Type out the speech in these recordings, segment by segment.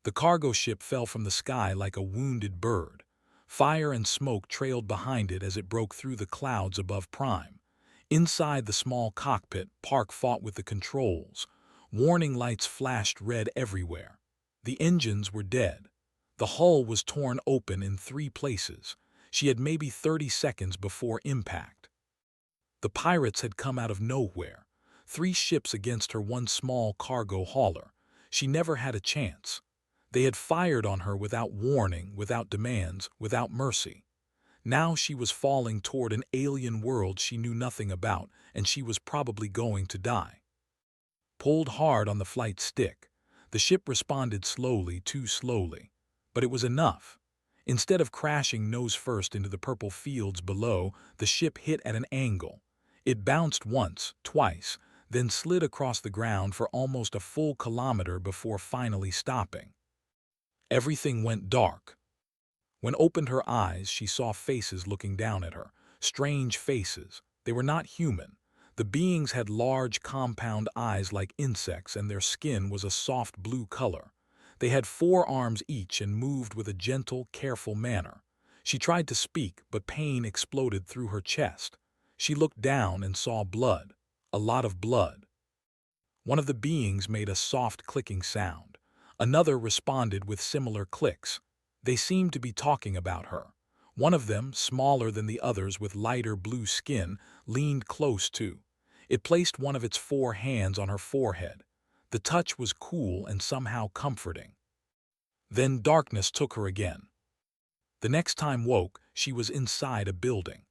The cargo ship fell from the sky like a wounded bird. Fire and smoke trailed behind it as it broke through the clouds above Prime. Inside the small cockpit, Park fought with the controls. Warning lights flashed red everywhere. The engines were dead. The hull was torn open in 3 places. She had maybe 30 seconds before impact. The pirates had come out of nowhere. 3 ships against her one small cargo hauler. She never had a chance. They had fired on her without warning, without demands, without mercy. Now she was falling toward an alien world she knew nothing about, and she was probably going to die. Pulled hard on the flight stick. The ship responded slowly, too slowly. But it was enough. Instead of crashing nose first into the purple fields below, the ship hit at an angle. It bounced once, twice, then slid across the ground for almost a full kilometer before finally stopping. Everything went dark. When opened her eyes, she saw faces looking down at her. Strange faces. They were not human. The beings had large, compound eyes like insects, and their skin was a soft blue color. They had 4 arms each and moved with a gentle, careful manner. She tried to speak, but pain exploded through her chest. She looked down and saw blood. A lot of blood. One of the beings made a soft clicking sound. Another responded with similar clicks. They seemed to be talking about her. One of them, smaller than the others with lighter blue skin, leaned close too. It placed one of its 4 hands on her forehead. The touch was cool and somehow comforting. Then darkness took her again. The next time woke, she was inside a building.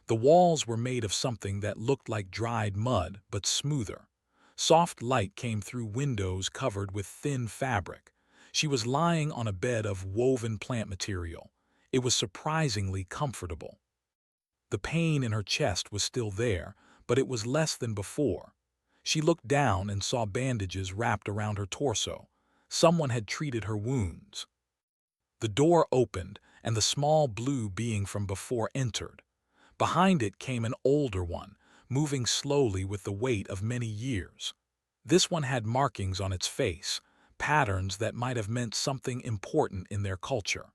The walls were made of something that looked like dried mud, but smoother. Soft light came through windows covered with thin fabric. She was lying on a bed of woven plant material. It was surprisingly comfortable. The pain in her chest was still there, but it was less than before. She looked down and saw bandages wrapped around her torso. Someone had treated her wounds. The door opened, and the small blue being from before entered. Behind it came an older one, moving slowly with the weight of many years. This one had markings on its face, patterns that might have meant something important in their culture.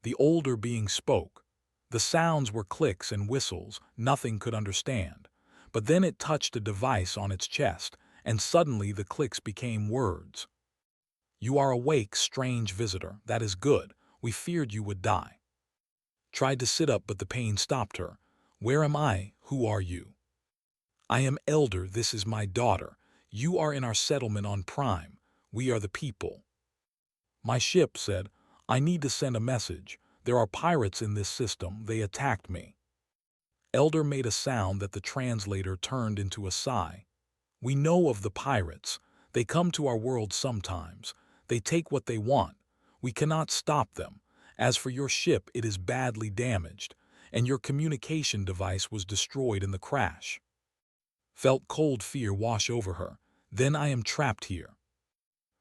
The older being spoke. The sounds were clicks and whistles nothing could understand. But then it touched a device on its chest, and suddenly the clicks became words. "You are awake, strange visitor. That is good. We feared you would die." Tried to sit up, but the pain stopped her. "Where am I? Who are you?" "I am Elder. This is my daughter. You are in our settlement on Prime. We are the people." My ship said, "I need to send a message. There are pirates in this system. They attacked me." Elder made a sound that the translator turned into a sigh. "We know of the pirates. They come to our world sometimes. They take what they want. We cannot stop them. As for your ship, it is badly damaged, and your communication device was destroyed in the crash." Felt cold fear wash over her. "Then I am trapped here."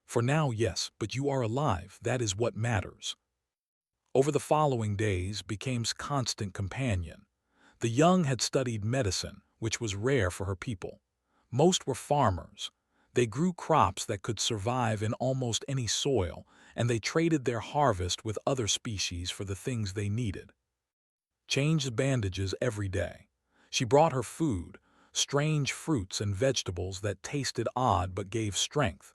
"For now, yes, but you are alive. That is what matters." Over the following days became constant companion. The young had studied medicine, which was rare for her people. Most were farmers. They grew crops that could survive in almost any soil, and they traded their harvest with other species for the things they needed. Changed bandages every day. She brought her food, strange fruits and vegetables that tasted odd but gave strength.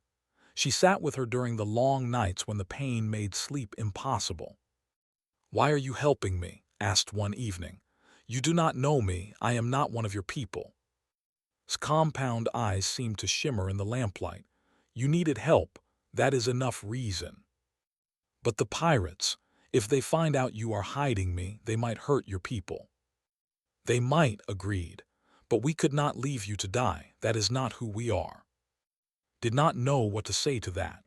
She sat with her during the long nights when the pain made sleep impossible. "Why are you helping me?" asked one evening. "You do not know me. I am not one of your people." His compound eyes seemed to shimmer in the lamplight. "You needed help. That is enough reason." "But the pirates, if they find out you are hiding me, they might hurt your people." "They might," agreed. "But we could not leave you to die. That is not who we are." Did not know what to say to that.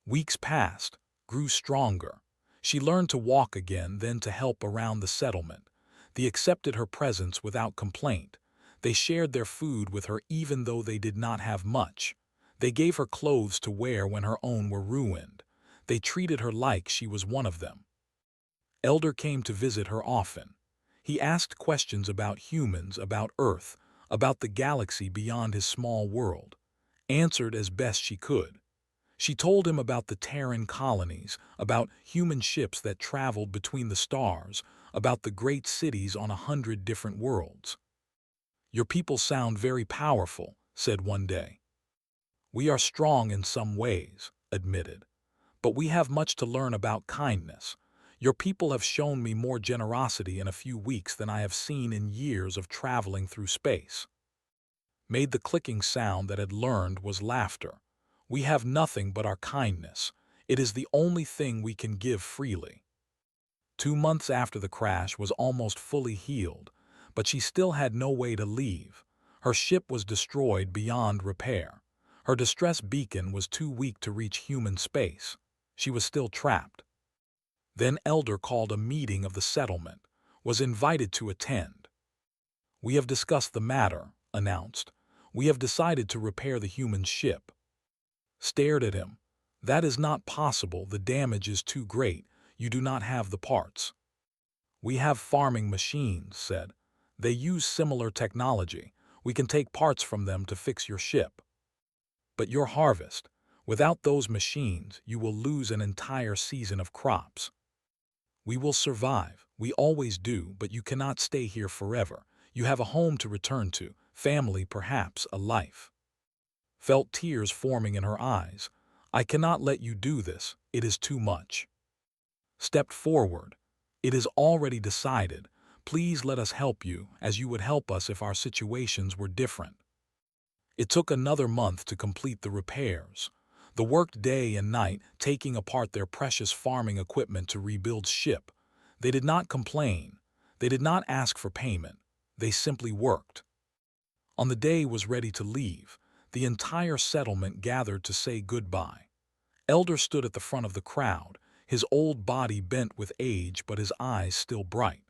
Weeks passed, grew stronger. She learned to walk again, then to help around the settlement. They accepted her presence without complaint. They shared their food with her even though they did not have much. They gave her clothes to wear when her own were ruined. They treated her like she was one of them. Elder came to visit her often. He asked questions about humans, about Earth, about the galaxy beyond his small world. Answered as best she could. She told him about the Terran colonies, about human ships that traveled between the stars, about the great cities on 100 different worlds. "Your people sound very powerful," said one day. "We are strong in some ways," admitted, "but we have much to learn about kindness. Your people have shown me more generosity in a few weeks than I have seen in years of traveling through space." Made the clicking sound that had learned was laughter. "We have nothing but our kindness. It is the only thing we can give freely." 2 months after the crash was almost fully healed, but she still had no way to leave. Her ship was destroyed beyond repair. Her distress beacon was too weak to reach human space. She was still trapped. Then Elder called a meeting of the settlement, was invited to attend. "We have discussed the matter," announced. "We have decided to repair the human ship." Stared at him. "That is not possible. The damage is too great. You do not have the parts." "We have farming machines," said. "They use similar technology. We can take parts from them to fix your ship." "But your harvest. Without those machines, you will lose an entire season of crops." "We will survive. We always do, but you cannot stay here forever. You have a home to return to, family, perhaps a life." Felt tears forming in her eyes. "I cannot let you do this. It is too much." Stepped forward. "It is already decided. Please let us help you, as you would help us if our situations were different." It took another month to complete the repairs. They worked day and night, taking apart their precious farming equipment to rebuild ship. They did not complain. They did not ask for payment. They simply worked. On the day was ready to leave, the entire settlement gathered to say goodbye. Elder stood at the front of the crowd, his old body bent with age but his eyes still bright.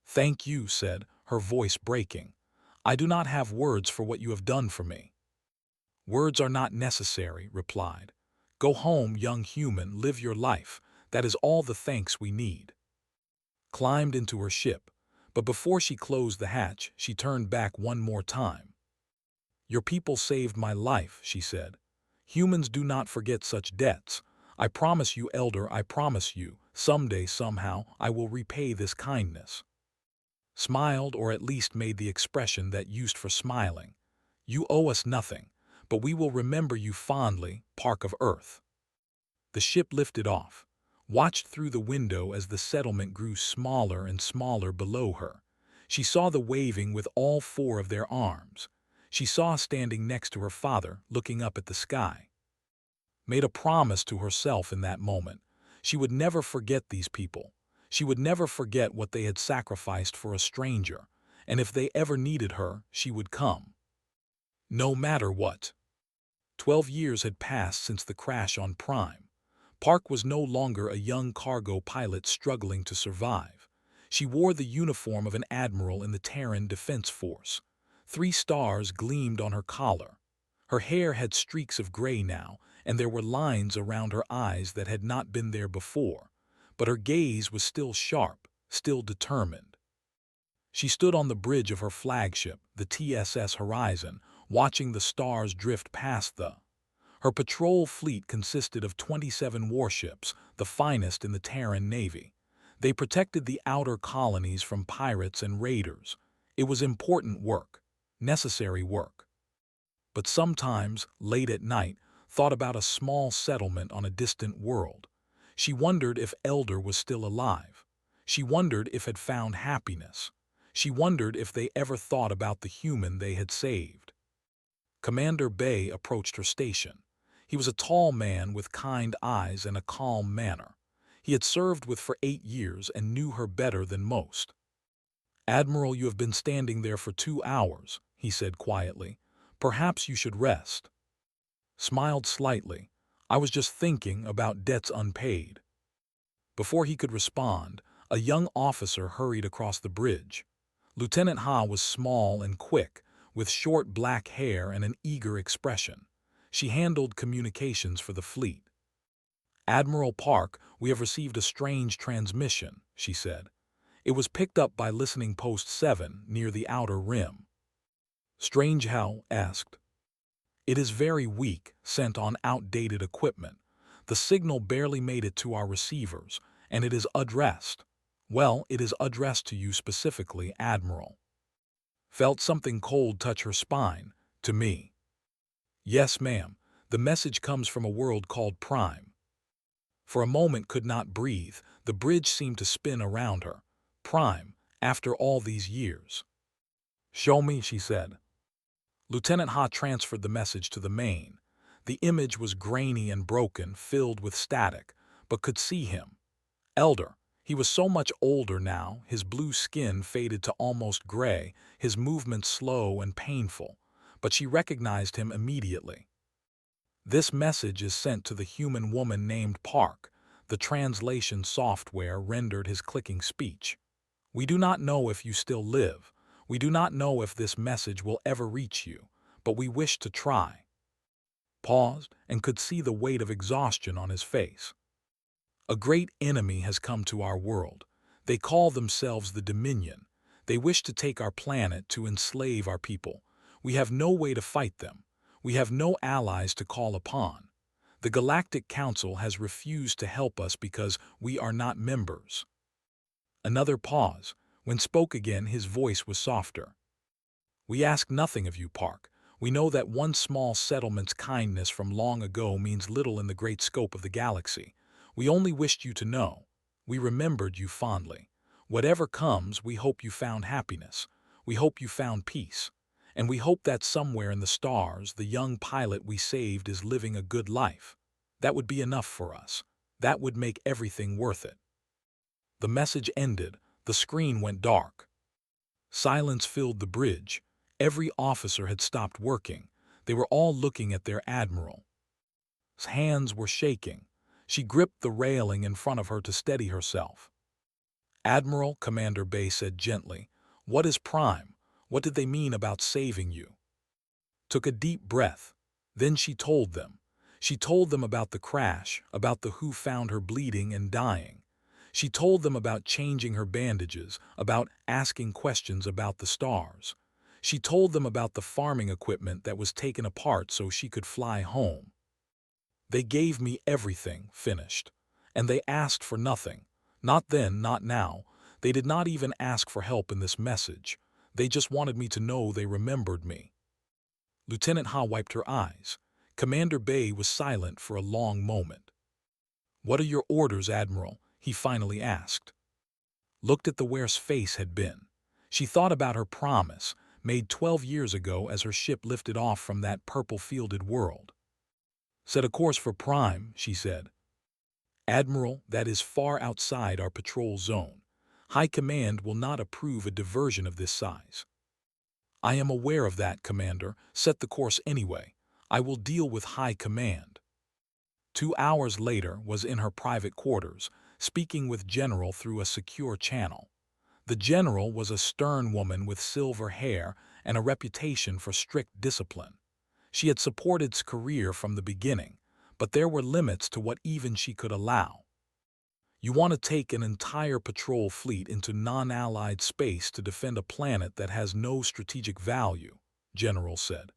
"Thank you," said, her voice breaking. "I do not have words for what you have done for me." "Words are not necessary," replied. "Go home, young human, live your life. That is all the thanks we need." Climbed into her ship, but before she closed the hatch, she turned back one more time. "Your people saved my life," she said. "Humans do not forget such debts. I promise you, Elder, I promise you, someday, somehow, I will repay this kindness." Smiled, or at least made the expression that used for smiling. "You owe us nothing, but we will remember you fondly, Park of Earth." The ship lifted off, watched through the window as the settlement grew smaller and smaller below her. She saw the waving with all four of their arms. She saw standing next to her father, looking up at the sky. Made a promise to herself in that moment. She would never forget these people. She would never forget what they had sacrificed for a stranger, and if they ever needed her, she would come. No matter what. 12 years had passed since the crash on Prime. Park was no longer a young cargo pilot struggling to survive. She wore the uniform of an admiral in the Terran Defense Force. 3 stars gleamed on her collar. Her hair had streaks of gray now, and there were lines around her eyes that had not been there before. But her gaze was still sharp, still determined. She stood on the bridge of her flagship, the TSS Horizon, watching the stars drift past Her patrol fleet consisted of 27 warships, the finest in the Terran Navy. They protected the outer colonies from pirates and raiders. It was important work, necessary work. But sometimes, late at night, thought about a small settlement on a distant world. She wondered if Elder was still alive. She wondered if had found happiness. She wondered if they ever thought about the human they had saved. Commander Bay approached her station. He was a tall man with kind eyes and a calm manner. He had served with for 8 years and knew her better than most. "Admiral, you have been standing there for 2 hours," he said quietly. "Perhaps you should rest." Smiled slightly. "I was just thinking about debts unpaid." Before he could respond, a young officer hurried across the bridge. Lieutenant Ha was small and quick, with short black hair and an eager expression. She handled communications for the fleet. "Admiral Park, we have received a strange transmission," she said. "It was picked up by listening post 7 near the outer rim." "Strange how?" asked. It is very weak, sent on outdated equipment. The signal barely made it to our receivers, and it is addressed. Well, it is addressed to you specifically, Admiral. Felt something cold touch her spine. To me. Yes, ma'am. The message comes from a world called Prime. For a moment could not breathe. The bridge seemed to spin around her. Prime, after all these years. Show me, she said. Lieutenant Ha transferred the message to the main. The image was grainy and broken, filled with static, but could see him. Elder. He was so much older now, his blue skin faded to almost gray, his movements slow and painful, but she recognized him immediately. This message is sent to the human woman named Park. The translation software rendered his clicking speech. We do not know if you still live. We do not know if this message will ever reach you, but we wish to try. Paused and could see the weight of exhaustion on his face. A great enemy has come to our world. They call themselves the Dominion. They wish to take our planet to enslave our people. We have no way to fight them. We have no allies to call upon. The Galactic Council has refused to help us because we are not members. Another pause. When spoke again, his voice was softer. We ask nothing of you, Park. We know that one small settlement's kindness from long ago means little in the great scope of the galaxy. We only wished you to know. We remembered you fondly. Whatever comes, we hope you found happiness. We hope you found peace. And we hope that somewhere in the stars, the young pilot we saved is living a good life. That would be enough for us. That would make everything worth it. The message ended. The screen went dark. Silence filled the bridge. Every officer had stopped working. They were all looking at their admiral. His hands were shaking. She gripped the railing in front of her to steady herself. Admiral, Commander Bay said gently, "What is Prime? What did they mean about saving you?" Took a deep breath. Then she told them. She told them about the crash, about the who found her bleeding and dying. She told them about changing her bandages, about asking questions about the stars. She told them about the farming equipment that was taken apart so she could fly home. They gave me everything, finished. And they asked for nothing. Not then, not now. They did not even ask for help in this message. They just wanted me to know they remembered me. Lieutenant Ha wiped her eyes. Commander Bay was silent for a long moment. "What are your orders, Admiral?" he finally asked. Looked at the where's face had been. She thought about her promise, made 12 years ago as her ship lifted off from that purple-fielded world. "Set a course for Prime," she said. "Admiral, that is far outside our patrol zone. High Command will not approve a diversion of this size." "I am aware of that, Commander. Set the course anyway. I will deal with High Command." 2 hours later was in her private quarters, speaking with General through a secure channel. The General was a stern woman with silver hair and a reputation for strict discipline. She had supported his career from the beginning, but there were limits to what even she could allow. "You want to take an entire patrol fleet into non-allied space to defend a planet that has no strategic value," General said.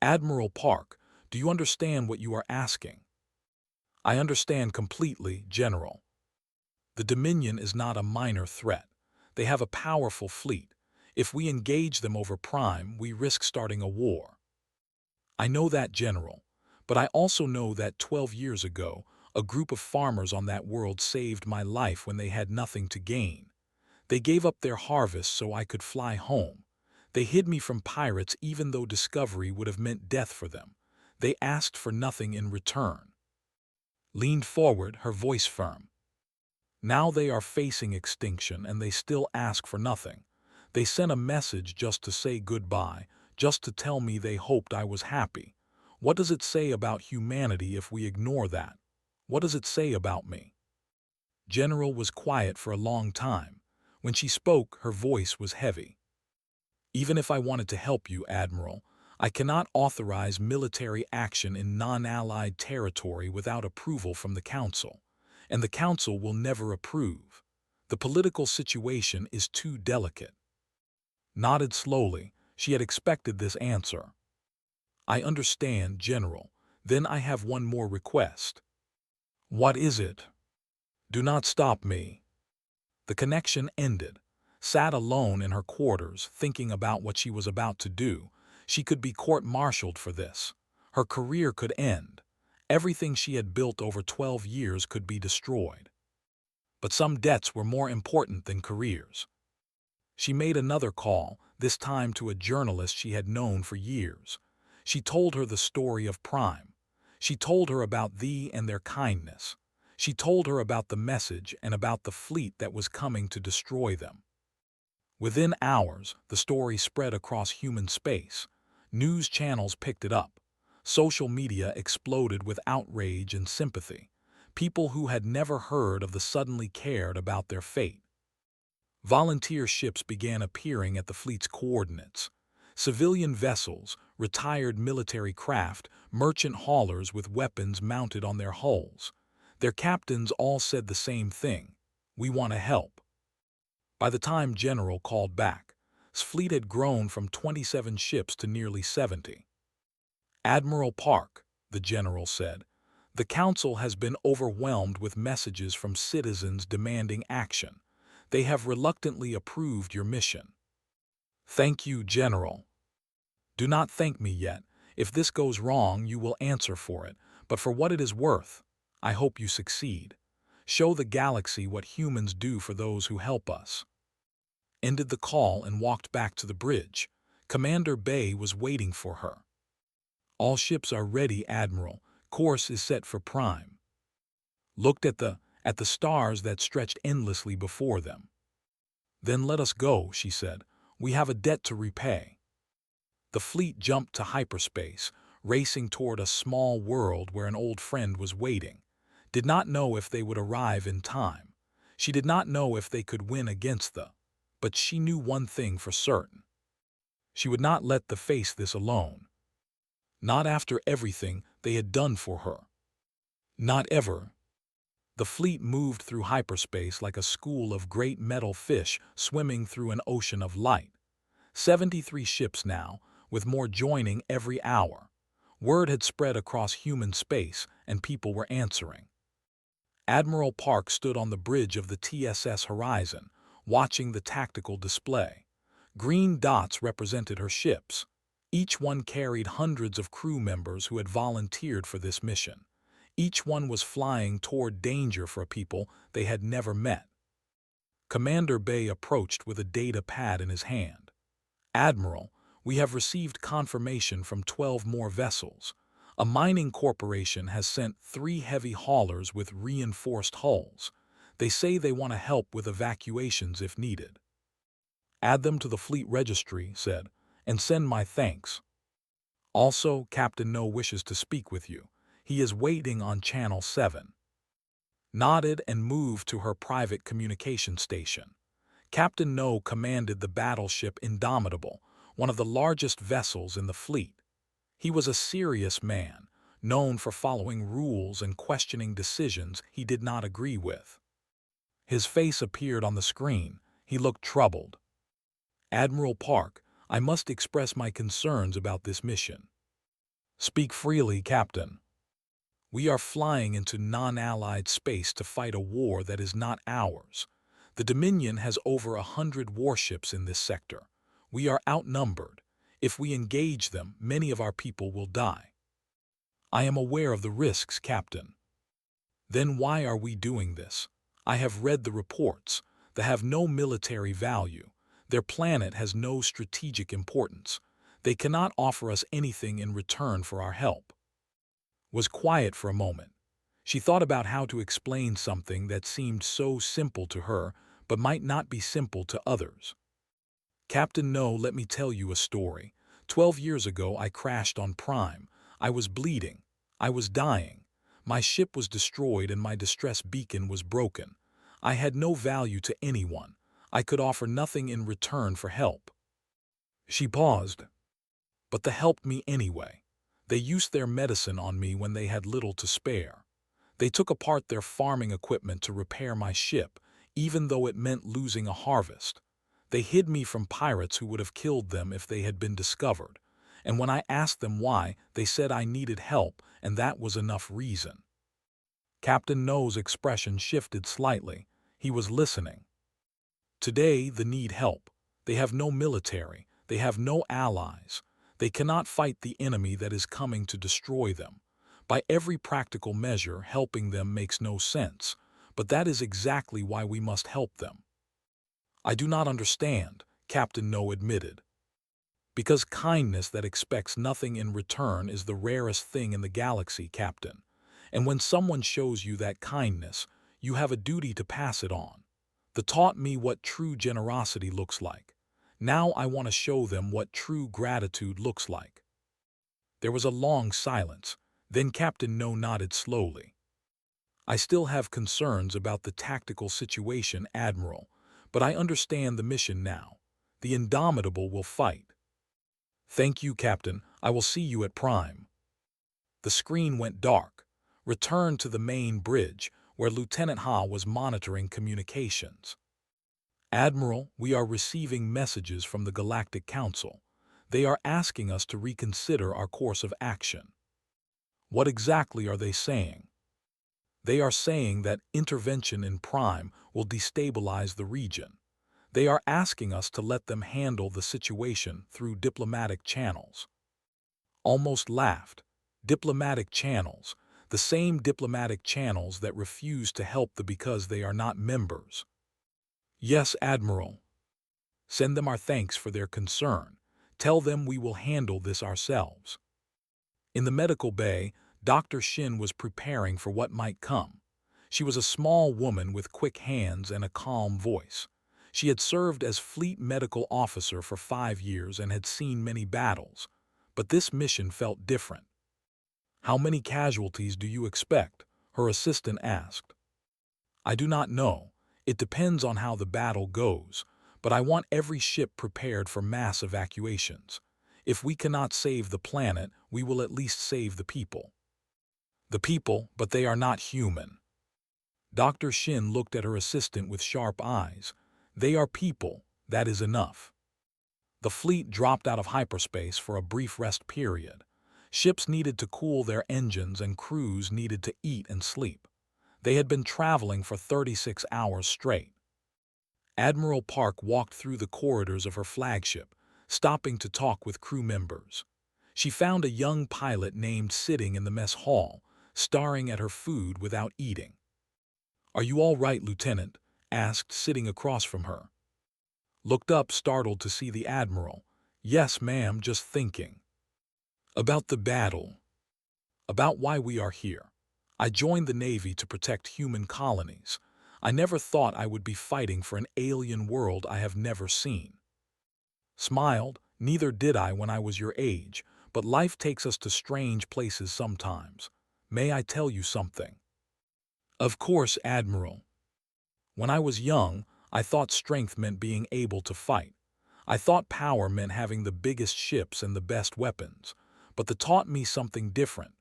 "Admiral Park, do you understand what you are asking?" "I understand completely, General. The Dominion is not a minor threat. They have a powerful fleet. If we engage them over Prime, we risk starting a war." "I know that, General, but I also know that 12 years ago, a group of farmers on that world saved my life when they had nothing to gain. They gave up their harvest so I could fly home. They hid me from pirates even though discovery would have meant death for them. They asked for nothing in return." Leaned forward, her voice firm. "Now they are facing extinction and they still ask for nothing. They sent a message just to say goodbye, just to tell me they hoped I was happy. What does it say about humanity if we ignore that? What does it say about me?" General was quiet for a long time. When she spoke, her voice was heavy. "Even if I wanted to help you, Admiral, I cannot authorize military action in non-allied territory without approval from the Council. And the Council will never approve. The political situation is too delicate." Nodded slowly. She had expected this answer. I understand, General. Then I have one more request. What is it? Do not stop me. The connection ended. Sat alone in her quarters, thinking about what she was about to do. She could be court-martialed for this. Her career could end. Everything she had built over 12 years could be destroyed. But some debts were more important than careers. She made another call, this time to a journalist she had known for years. She told her the story of Prime. She told her about thee and their kindness. She told her about the message and about the fleet that was coming to destroy them. Within hours, the story spread across human space. News channels picked it up. Social media exploded with outrage and sympathy. People who had never heard of the suddenly cared about their fate. Volunteer ships began appearing at the fleet's coordinates. Civilian vessels, retired military craft, merchant haulers with weapons mounted on their hulls. Their captains all said the same thing: "We want to help." By the time General called back, his fleet had grown from 27 ships to nearly 70. "Admiral Park," the general said, "the Council has been overwhelmed with messages from citizens demanding action. They have reluctantly approved your mission." "Thank you, General." "Do not thank me yet. If this goes wrong, you will answer for it. But for what it is worth, I hope you succeed. Show the galaxy what humans do for those who help us." Ended the call and walked back to the bridge. Commander Bay was waiting for her. "All ships are ready, Admiral. Course is set for Prime." Looked at the stars that stretched endlessly before them. "Then let us go," she said. "We have a debt to repay." The fleet jumped to hyperspace, racing toward a small world where an old friend was waiting. Did not know if they would arrive in time. She did not know if they could win against but she knew one thing for certain. She would not let them face this alone. Not after everything they had done for her. Not ever. The fleet moved through hyperspace like a school of great metal fish swimming through an ocean of light. 73 ships now, with more joining every hour. Word had spread across human space, and people were answering. Admiral Park stood on the bridge of the TSS Horizon, watching the tactical display. Green dots represented her ships. Each one carried hundreds of crew members who had volunteered for this mission. Each one was flying toward danger for people they had never met. Commander Bay approached with a data pad in his hand. "Admiral, we have received confirmation from 12 more vessels. A mining corporation has sent 3 heavy haulers with reinforced hulls. They say they want to help with evacuations if needed." "Add them to the fleet registry," said, "and send my thanks. Also, Captain No wishes to speak with you. He is waiting on Channel 7. Nodded and moved to her private communication station. Captain No commanded the battleship Indomitable, one of the largest vessels in the fleet. He was a serious man, known for following rules and questioning decisions he did not agree with. His face appeared on the screen. He looked troubled. "Admiral Park, I must express my concerns about this mission." "Speak freely, Captain." "We are flying into non-allied space to fight a war that is not ours. The Dominion has over 100 warships in this sector. We are outnumbered. If we engage them, many of our people will die." "I am aware of the risks, Captain." "Then why are we doing this? I have read the reports. They have no military value. Their planet has no strategic importance. They cannot offer us anything in return for our help." Was quiet for a moment. She thought about how to explain something that seemed so simple to her, but might not be simple to others. "Captain No, let me tell you a story. 12 years ago I crashed on Prime. I was bleeding. I was dying. My ship was destroyed and my distress beacon was broken. I had no value to anyone. I could offer nothing in return for help." She paused. "But they helped me anyway. They used their medicine on me when they had little to spare. They took apart their farming equipment to repair my ship, even though it meant losing a harvest. They hid me from pirates who would have killed them if they had been discovered. And when I asked them why, they said I needed help, and that was enough reason. Captain No's expression shifted slightly. He was listening. Today, they need help. They have no military. They have no allies. They cannot fight the enemy that is coming to destroy them. By every practical measure, helping them makes no sense, but that is exactly why we must help them. I do not understand, Captain No admitted. Because kindness that expects nothing in return is the rarest thing in the galaxy, Captain. And when someone shows you that kindness, you have a duty to pass it on. They taught me what true generosity looks like. Now I want to show them what true gratitude looks like. There was a long silence. Then Captain No nodded slowly. I still have concerns about the tactical situation, Admiral, but I understand the mission now. The Indomitable will fight. Thank you, Captain. I will see you at Prime. The screen went dark. Returned to the main bridge, where Lieutenant Ha was monitoring communications. Admiral, we are receiving messages from the Galactic Council. They are asking us to reconsider our course of action. What exactly are they saying? They are saying that intervention in Prime will destabilize the region. They are asking us to let them handle the situation through diplomatic channels. Almost laughed. Diplomatic channels, the same diplomatic channels that refuse to help because they are not members. Yes, Admiral. Send them our thanks for their concern. Tell them we will handle this ourselves. In the medical bay, Dr. Shin was preparing for what might come. She was a small woman with quick hands and a calm voice. She had served as fleet medical officer for 5 years and had seen many battles. But this mission felt different. How many casualties do you expect? Her assistant asked. I do not know. It depends on how the battle goes, but I want every ship prepared for mass evacuations. If we cannot save the planet, we will at least save the people. The people, but they are not human. Dr. Shin looked at her assistant with sharp eyes. They are people, that is enough. The fleet dropped out of hyperspace for a brief rest period. Ships needed to cool their engines and crews needed to eat and sleep. They had been traveling for 36 hours straight. Admiral Park walked through the corridors of her flagship, stopping to talk with crew members. She found a young pilot named sitting in the mess hall, staring at her food without eating. Are you all right, Lieutenant? Asked, sitting across from her. Looked up, startled to see the Admiral. Yes, ma'am, just thinking. About the battle. About why we are here. I joined the Navy to protect human colonies. I never thought I would be fighting for an alien world I have never seen. Smiled, neither did I when I was your age, but life takes us to strange places sometimes. May I tell you something? Of course, Admiral. When I was young, I thought strength meant being able to fight. I thought power meant having the biggest ships and the best weapons, but they taught me something different.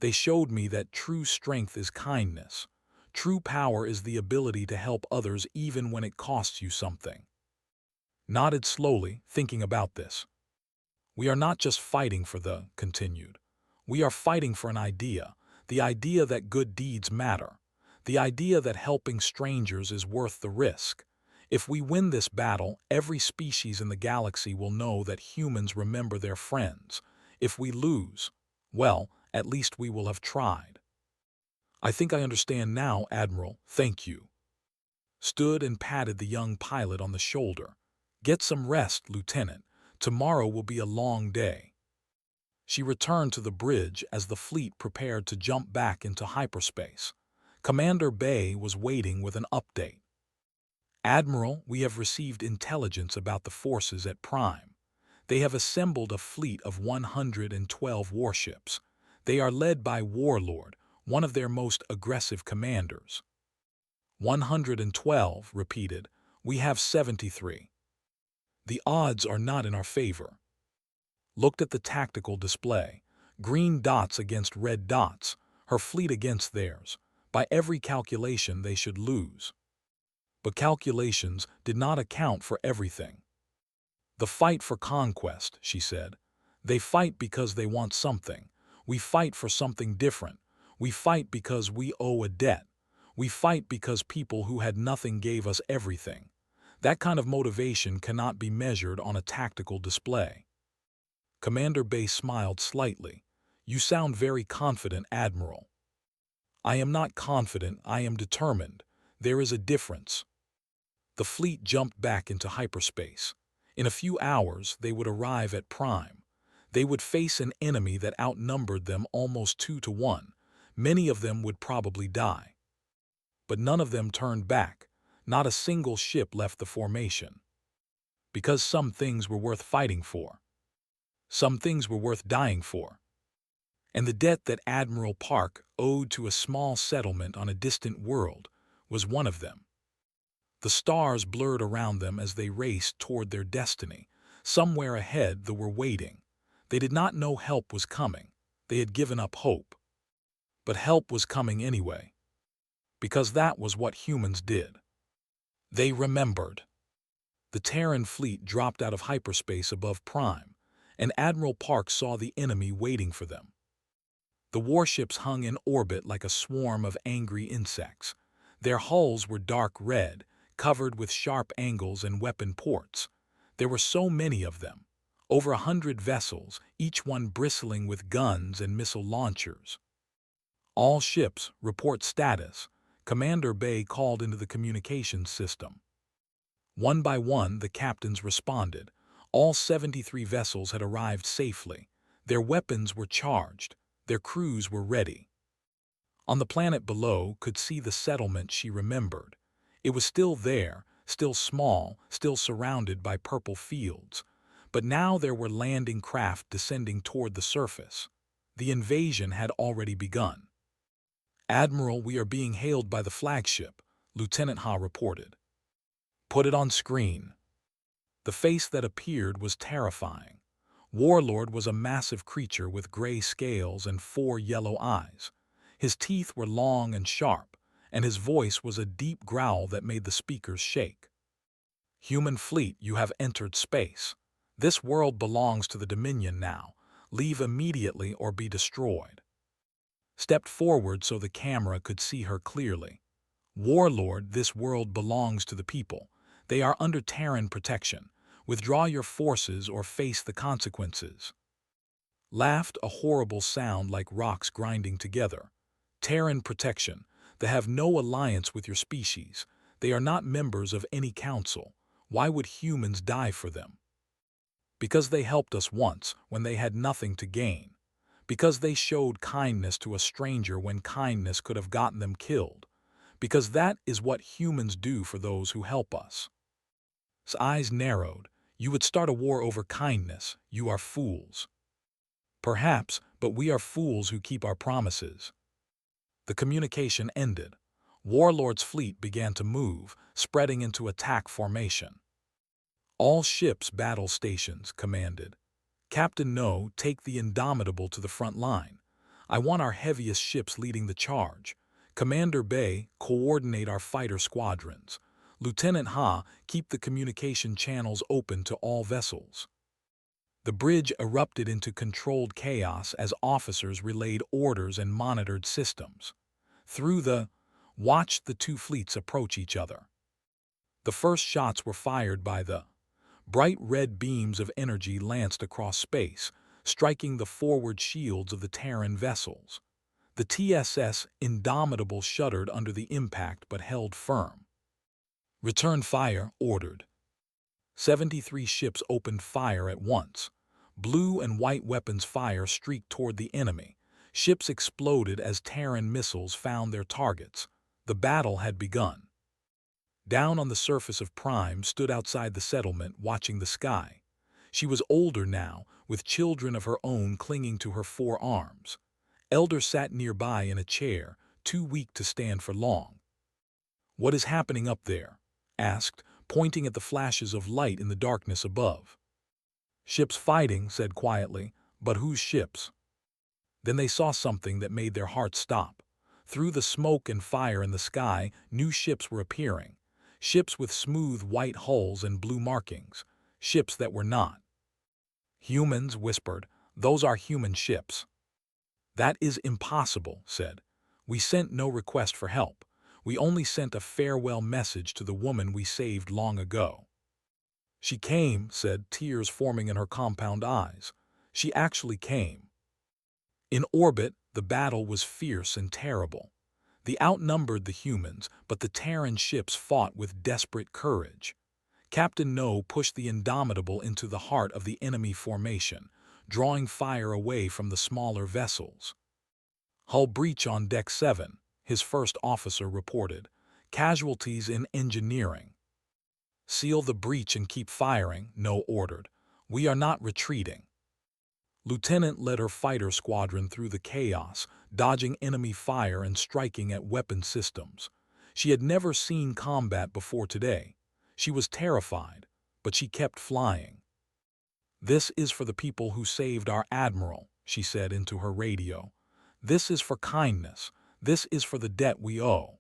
They showed me that true strength is kindness. True power is the ability to help others even when it costs you something. Nodded slowly, thinking about this. We are not just fighting for continued. We are fighting for an idea, the idea that good deeds matter, the idea that helping strangers is worth the risk. If we win this battle, every species in the galaxy will know that humans remember their friends. If we lose, well, at least we will have tried. I think I understand now, Admiral, thank you. Stood and patted the young pilot on the shoulder. Get some rest, Lieutenant. Tomorrow will be a long day. She returned to the bridge as the fleet prepared to jump back into hyperspace. Commander Bay was waiting with an update. Admiral, we have received intelligence about the forces at Prime. They have assembled a fleet of 112 warships. They are led by Warlord, one of their most aggressive commanders. 112, repeated. We have 73. The odds are not in our favor. Looked at the tactical display. Green dots against red dots, her fleet against theirs. By every calculation, they should lose. But calculations did not account for everything. The fight for conquest, she said. They fight because they want something. We fight for something different. We fight because we owe a debt. We fight because people who had nothing gave us everything. That kind of motivation cannot be measured on a tactical display. Commander Bay smiled slightly. You sound very confident, Admiral. I am not confident, I am determined. There is a difference. The fleet jumped back into hyperspace. In a few hours, they would arrive at Prime. They would face an enemy that outnumbered them almost 2-1. Many of them would probably die. But none of them turned back. Not a single ship left the formation. Because some things were worth fighting for. Some things were worth dying for. And the debt that Admiral Park owed to a small settlement on a distant world was one of them. The stars blurred around them as they raced toward their destiny. Somewhere ahead they were waiting. They did not know help was coming. They had given up hope. But help was coming anyway. Because that was what humans did. They remembered. The Terran fleet dropped out of hyperspace above Prime, and Admiral Park saw the enemy waiting for them. The warships hung in orbit like a swarm of angry insects. Their hulls were dark red, covered with sharp angles and weapon ports. There were so many of them, over 100 vessels, each one bristling with guns and missile launchers. All ships, report status, Commander Bay called into the communications system. One by one, the captains responded. All 73 vessels had arrived safely. Their weapons were charged. Their crews were ready. On the planet below could see the settlement she remembered. It was still there, still small, still surrounded by purple fields. But now there were landing craft descending toward the surface. The invasion had already begun. Admiral, we are being hailed by the flagship, Lieutenant Ha reported. Put it on screen. The face that appeared was terrifying. Warlord was a massive creature with gray scales and 4 yellow eyes. His teeth were long and sharp, and his voice was a deep growl that made the speakers shake. Human fleet, you have entered space. This world belongs to the Dominion now. Leave immediately or be destroyed. Stepped forward so the camera could see her clearly. Warlord, this world belongs to the people. They are under Terran protection. Withdraw your forces or face the consequences. Laughed, a horrible sound like rocks grinding together. Terran protection. They have no alliance with your species. They are not members of any council. Why would humans die for them? Because they helped us once when they had nothing to gain. Because they showed kindness to a stranger when kindness could have gotten them killed. Because that is what humans do for those who help us. His eyes narrowed. You would start a war over kindness. You are fools. Perhaps, but we are fools who keep our promises. The communication ended. Warlord's fleet began to move, spreading into attack formation. All ships battle stations, commanded. Captain No, take the Indomitable to the front line. I want our heaviest ships leading the charge. Commander Bay, coordinate our fighter squadrons. Lieutenant Ha, keep the communication channels open to all vessels. The bridge erupted into controlled chaos as officers relayed orders and monitored systems. Watched the two fleets approach each other. The first shots were fired by the bright red beams of energy lanced across space, striking the forward shields of the Terran vessels. The TSS Indomitable shuddered under the impact but held firm. Return fire, ordered. 73 ships opened fire at once. Blue and white weapons fire streaked toward the enemy. Ships exploded as Terran missiles found their targets. The battle had begun. Down on the surface of Prime stood outside the settlement watching the sky. She was older now, with children of her own clinging to her 4 arms. Elder sat nearby in a chair, too weak to stand for long. What is happening up there? Asked, pointing at the flashes of light in the darkness above. Ships fighting, said quietly, but whose ships? Then they saw something that made their hearts stop. Through the smoke and fire in the sky, new ships were appearing. Ships with smooth white hulls and blue markings. Ships that were not Humans whispered, "Those are human ships." "That is impossible," said. "We sent no request for help. We only sent a farewell message to the woman we saved long ago." "She came," said, tears forming in her compound eyes. "She actually came." In orbit, the battle was fierce and terrible. They outnumbered the humans, but the Terran ships fought with desperate courage. Captain No pushed the Indomitable into the heart of the enemy formation, drawing fire away from the smaller vessels. "Hull breach on Deck 7, his first officer reported. "Casualties in engineering." "Seal the breach and keep firing," No ordered. "We are not retreating." Lieutenant led her fighter squadron through the chaos, dodging enemy fire and striking at weapon systems. She had never seen combat before today. She was terrified, but she kept flying. "This is for the people who saved our admiral," she said into her radio. "This is for kindness. This is for the debt we owe."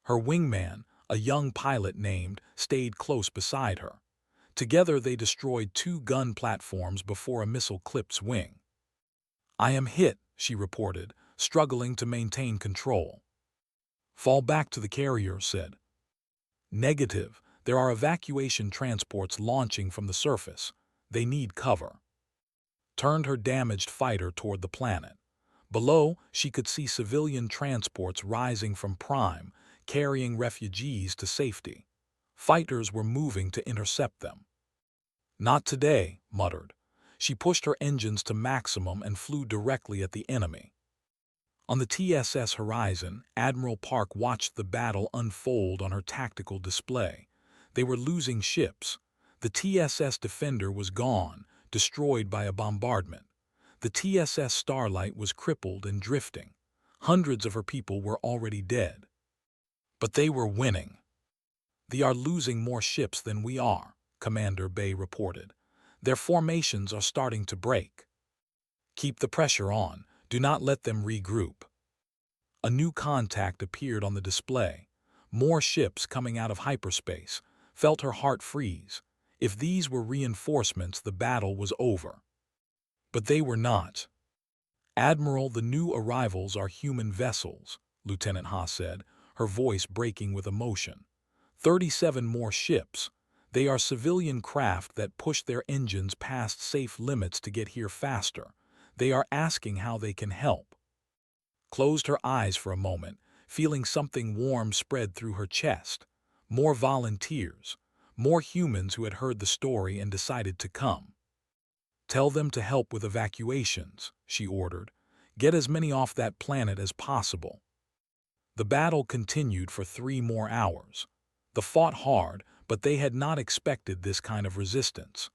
Her wingman, a young pilot named, stayed close beside her. Together they destroyed 2 gun platforms before a missile clipped wing. "I am hit," she reported, struggling to maintain control. "Fall back to the carrier," said. "Negative. There are evacuation transports launching from the surface. They need cover." Turned her damaged fighter toward the planet. Below, she could see civilian transports rising from Prime, carrying refugees to safety. Fighters were moving to intercept them. "Not today," muttered. She pushed her engines to maximum and flew directly at the enemy. On the TSS horizon, Admiral Park watched the battle unfold on her tactical display. They were losing ships. The TSS Defender was gone, destroyed by a bombardment. The TSS Starlight was crippled and drifting. Hundreds of her people were already dead. But they were winning. "They are losing more ships than we are," Commander Bay reported. "Their formations are starting to break. Keep the pressure on. Do not let them regroup." A new contact appeared on the display. More ships coming out of hyperspace. Felt her heart freeze. If these were reinforcements, the battle was over. But they were not. "Admiral, the new arrivals are human vessels," Lieutenant Ha said, her voice breaking with emotion. 37 more ships. They are civilian craft that push their engines past safe limits to get here faster. They are asking how they can help." Closed her eyes for a moment, feeling something warm spread through her chest. More volunteers. More humans who had heard the story and decided to come. "Tell them to help with evacuations," she ordered. "Get as many off that planet as possible." The battle continued for 3 more hours. They fought hard, but they had not expected this kind of resistance.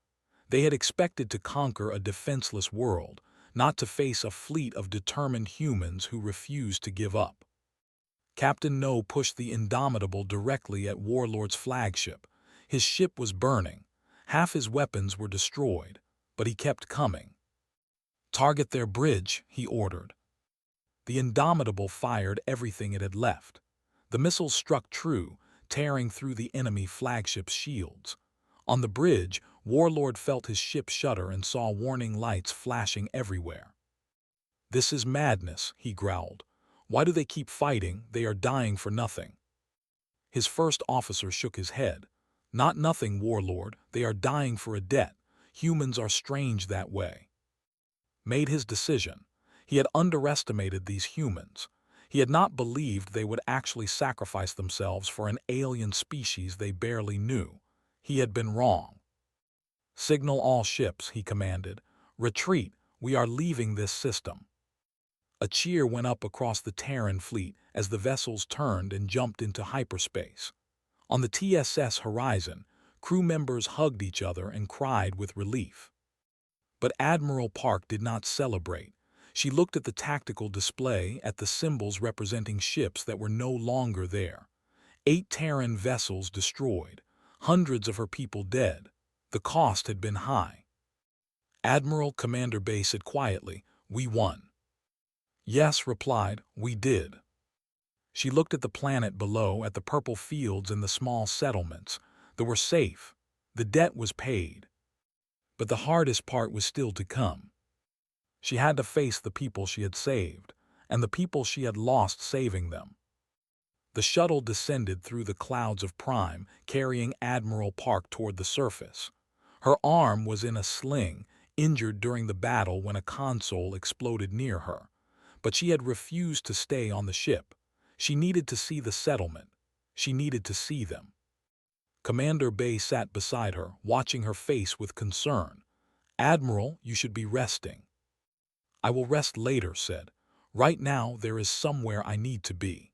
They had expected to conquer a defenseless world, not to face a fleet of determined humans who refused to give up. Captain No pushed the Indomitable directly at Warlord's flagship. His ship was burning. Half his weapons were destroyed, but he kept coming. "Target their bridge," he ordered. The Indomitable fired everything it had left. The missiles struck true, tearing through the enemy flagship's shields. On the bridge, Warlord felt his ship shudder and saw warning lights flashing everywhere. "This is madness," he growled. "Why do they keep fighting? They are dying for nothing." His first officer shook his head. "Not nothing, Warlord. They are dying for a debt. Humans are strange that way." Made his decision. He had underestimated these humans. He had not believed they would actually sacrifice themselves for an alien species they barely knew. He had been wrong. "Signal all ships," he commanded. "Retreat. We are leaving this system." A cheer went up across the Terran fleet as the vessels turned and jumped into hyperspace. On the TSS horizon, crew members hugged each other and cried with relief. But Admiral Park did not celebrate. She looked at the tactical display, at the symbols representing ships that were no longer there. 8 Terran vessels destroyed, hundreds of her people dead. The cost had been high. "Admiral," Commander Bay said quietly, "we won." "Yes," replied, "we did." She looked at the planet below, at the purple fields and the small settlements. They were safe. The debt was paid. But the hardest part was still to come. She had to face the people she had saved, and the people she had lost saving them. The shuttle descended through the clouds of Prime, carrying Admiral Park toward the surface. Her arm was in a sling, injured during the battle when a console exploded near her. But she had refused to stay on the ship. She needed to see the settlement. She needed to see them. Commander Bay sat beside her, watching her face with concern. "Admiral, you should be resting." "I will rest later," said. "Right now there is somewhere I need to be."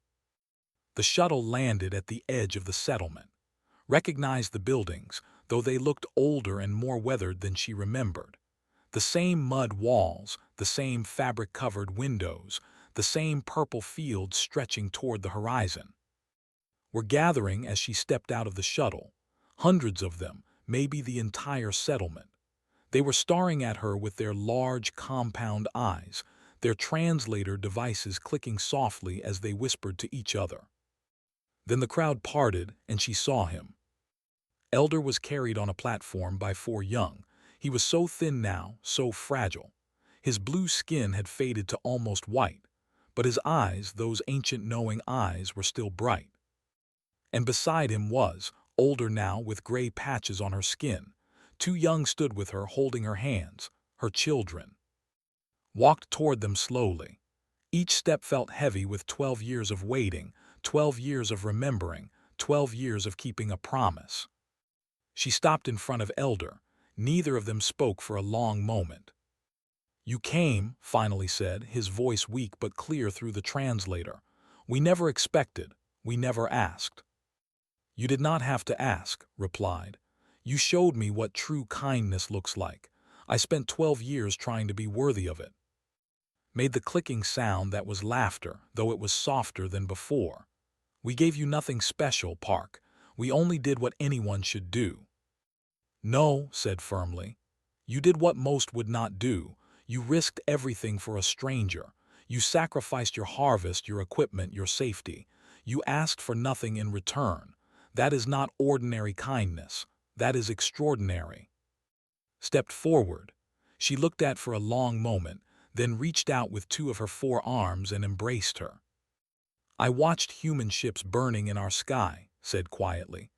The shuttle landed at the edge of the settlement. Recognized the buildings, though they looked older and more weathered than she remembered. The same mud walls, the same fabric-covered windows, the same purple fields stretching toward the horizon. Were gathering as she stepped out of the shuttle. Hundreds of them, maybe the entire settlement. They were staring at her with their large, compound eyes, their translator devices clicking softly as they whispered to each other. Then the crowd parted, and she saw him. Elder was carried on a platform by 4 young. He was so thin now, so fragile. His blue skin had faded to almost white, but his eyes, those ancient knowing eyes, were still bright. And beside him was, older now with gray patches on her skin. 2 young stood with her, holding her hands, her children. Walked toward them slowly. Each step felt heavy with 12 years of waiting, 12 years of remembering, 12 years of keeping a promise. She stopped in front of Elder. Neither of them spoke for a long moment. "You came," finally said, his voice weak but clear through the translator. "We never expected, we never asked." "You did not have to ask," replied. "You showed me what true kindness looks like. I spent 12 years trying to be worthy of it." Made the clicking sound that was laughter, though it was softer than before. "We gave you nothing special, Park. We only did what anyone should do." "No," said firmly. "You did what most would not do. You risked everything for a stranger. You sacrificed your harvest, your equipment, your safety. You asked for nothing in return. That is not ordinary kindness. That is extraordinary." Stepped forward. She looked at for a long moment, then reached out with 2 of her 4 arms and embraced her. "I watched human ships burning in our sky," said quietly.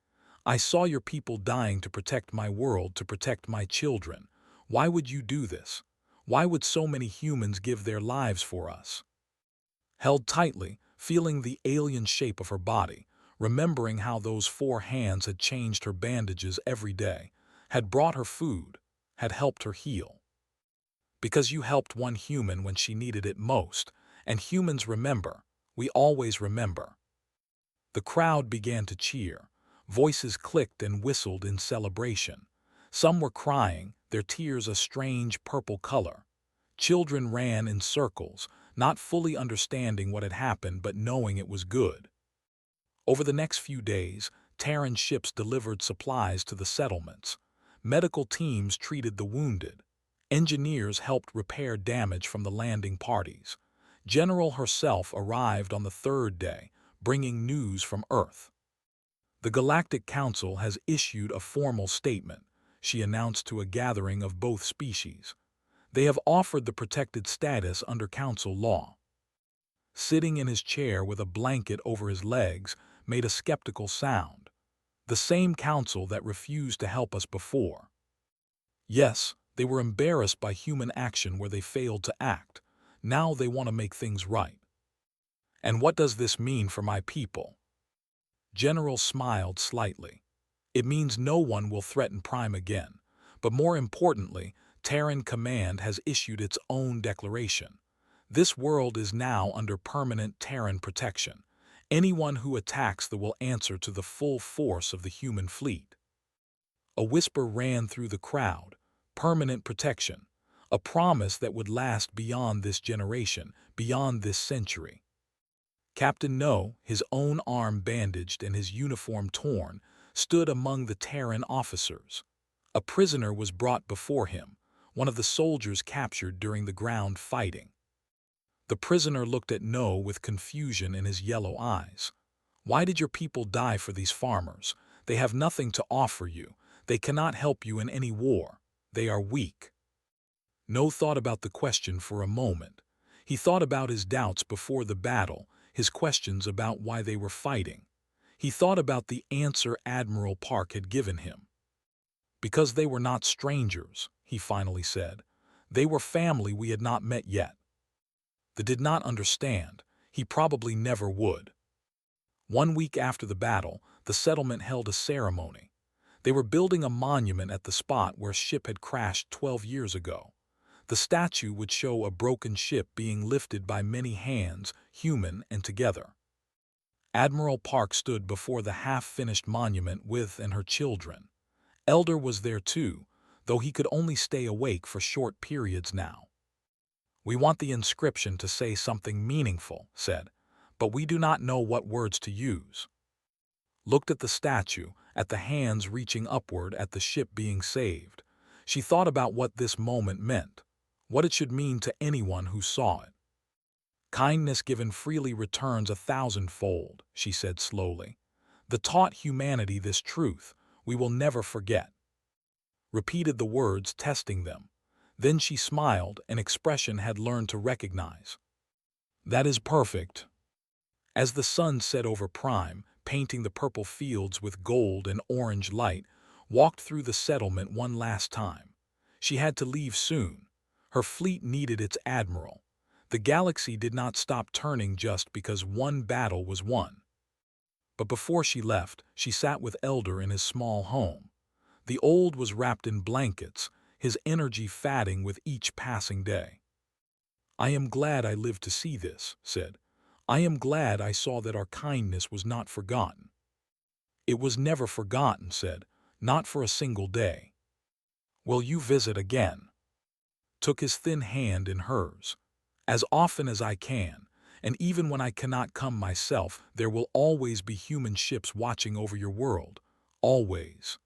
"I saw your people dying to protect my world, to protect my children. Why would you do this? Why would so many humans give their lives for us?" Held tightly, feeling the alien shape of her body, remembering how those 4 hands had changed her bandages every day, had brought her food, had helped her heal. "Because you helped one human when she needed it most, and humans remember. We always remember." The crowd began to cheer. Voices clicked and whistled in celebration. Some were crying, their tears a strange purple color. Children ran in circles, not fully understanding what had happened but knowing it was good. Over the next few days, Terran ships delivered supplies to the settlements. Medical teams treated the wounded. Engineers helped repair damage from the landing parties. General herself arrived on the 3rd day, bringing news from Earth. "The Galactic Council has issued a formal statement," she announced to a gathering of both species. "They have offered the protected status under Council law." Sitting in his chair with a blanket over his legs, made a skeptical sound. "The same council that refused to help us before." Yes, they were embarrassed by human action where they failed to act. Now they want to make things right. "And what does this mean for my people?" General smiled slightly. "It means no one will threaten Prime again. But more importantly, Terran Command has issued its own declaration. This world is now under permanent Terran protection. Anyone who attacks will answer to the full force of the human fleet." A whisper ran through the crowd. Permanent protection. A promise that would last beyond this generation, beyond this century. Captain No, his own arm bandaged and his uniform torn, stood among the Terran officers. A prisoner was brought before him, one of the soldiers captured during the ground fighting. The prisoner looked at No with confusion in his yellow eyes. "Why did your people die for these farmers? They have nothing to offer you. They cannot help you in any war. they are weak. No thought about the question for a moment. He thought about his doubts before the battle, his questions about why they were fighting. He thought about the answer Admiral Park had given him. Because they were not strangers, he finally said. They were family we had not met yet. They did not understand. He probably never would. 1 week after the battle, the settlement held a ceremony. They were building a monument at the spot where a ship had crashed 12 years ago. The statue would show a broken ship being lifted by many hands, human and together. Admiral Park stood before the half-finished monument with and her children. Elder was there too, though he could only stay awake for short periods now. "We want the inscription to say something meaningful," said, "but we do not know what words to use." Looked at the statue, at the hands reaching upward, at the ship being saved. She thought about what this moment meant, what it should mean to anyone who saw it. "Kindness given freely returns 1,000-fold," she said slowly. "The taught humanity this truth, we will never forget." Repeated the words, testing them. Then she smiled, an expression had learned to recognize. "That is perfect." As the sun set over Prime, painting the purple fields with gold and orange light, walked through the settlement one last time. She had to leave soon. Her fleet needed its admiral. The galaxy did not stop turning just because one battle was won. But before she left, she sat with Elder in his small home. The old was wrapped in blankets, his energy fatting with each passing day. "I am glad I lived to see this," said. "I am glad I saw that our kindness was not forgotten." "It was never forgotten," said, "not for a single day." "Will you visit again?" Took his thin hand in hers. "As often as I can, and even when I cannot come myself, there will always be human ships watching over your world. Always."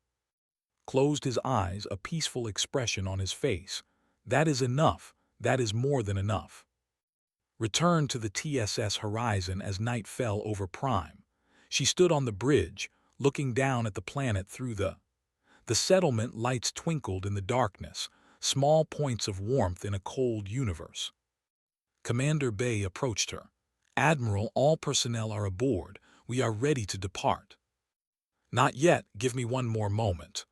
Closed his eyes, a peaceful expression on his face. "That is enough. That is more than enough." Returned to the TSS horizon as night fell over Prime. She stood on the bridge, looking down at the planet through the settlement. Lights twinkled in the darkness, small points of warmth in a cold universe. Commander Bay approached her. "Admiral, all personnel are aboard. We are ready to depart." "Not yet. Give me one more moment."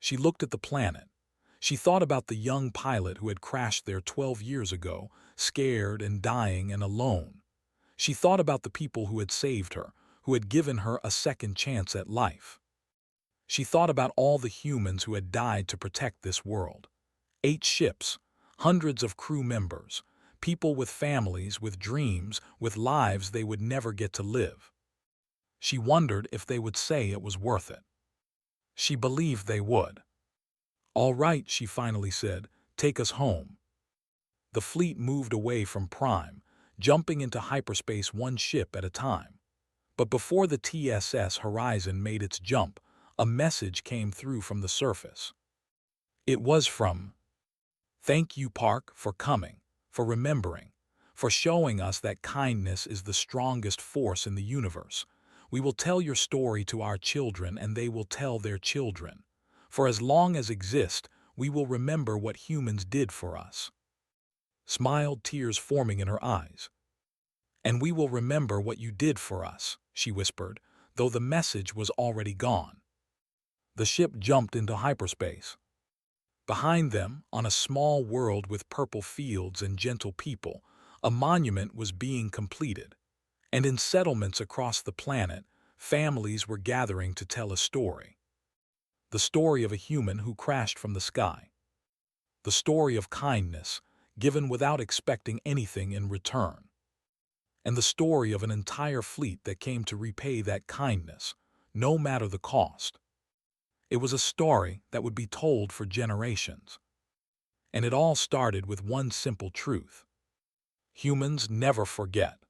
She looked at the planet. She thought about the young pilot who had crashed there 12 years ago, scared and dying and alone. She thought about the people who had saved her, who had given her a second chance at life. She thought about all the humans who had died to protect this world. 8 ships, hundreds of crew members, people with families, with dreams, with lives they would never get to live. She wondered if they would say it was worth it. She believed they would. "All right," she finally said, "take us home." The fleet moved away from Prime, jumping into hyperspace one ship at a time. But before the TSS horizon made its jump, a message came through from the surface. It was from, "Thank you, Park, for coming, for remembering, for showing us that kindness is the strongest force in the universe. We will tell your story to our children and they will tell their children. For as long as exist, we will remember what humans did for us." Smiled, tears forming in her eyes. "And we will remember what you did for us," she whispered, though the message was already gone. The ship jumped into hyperspace. Behind them, on a small world with purple fields and gentle people, a monument was being completed. And in settlements across the planet, families were gathering to tell a story. The story of a human who crashed from the sky. The story of kindness, given without expecting anything in return. And the story of an entire fleet that came to repay that kindness, no matter the cost. It was a story that would be told for generations. And it all started with one simple truth. Humans never forget.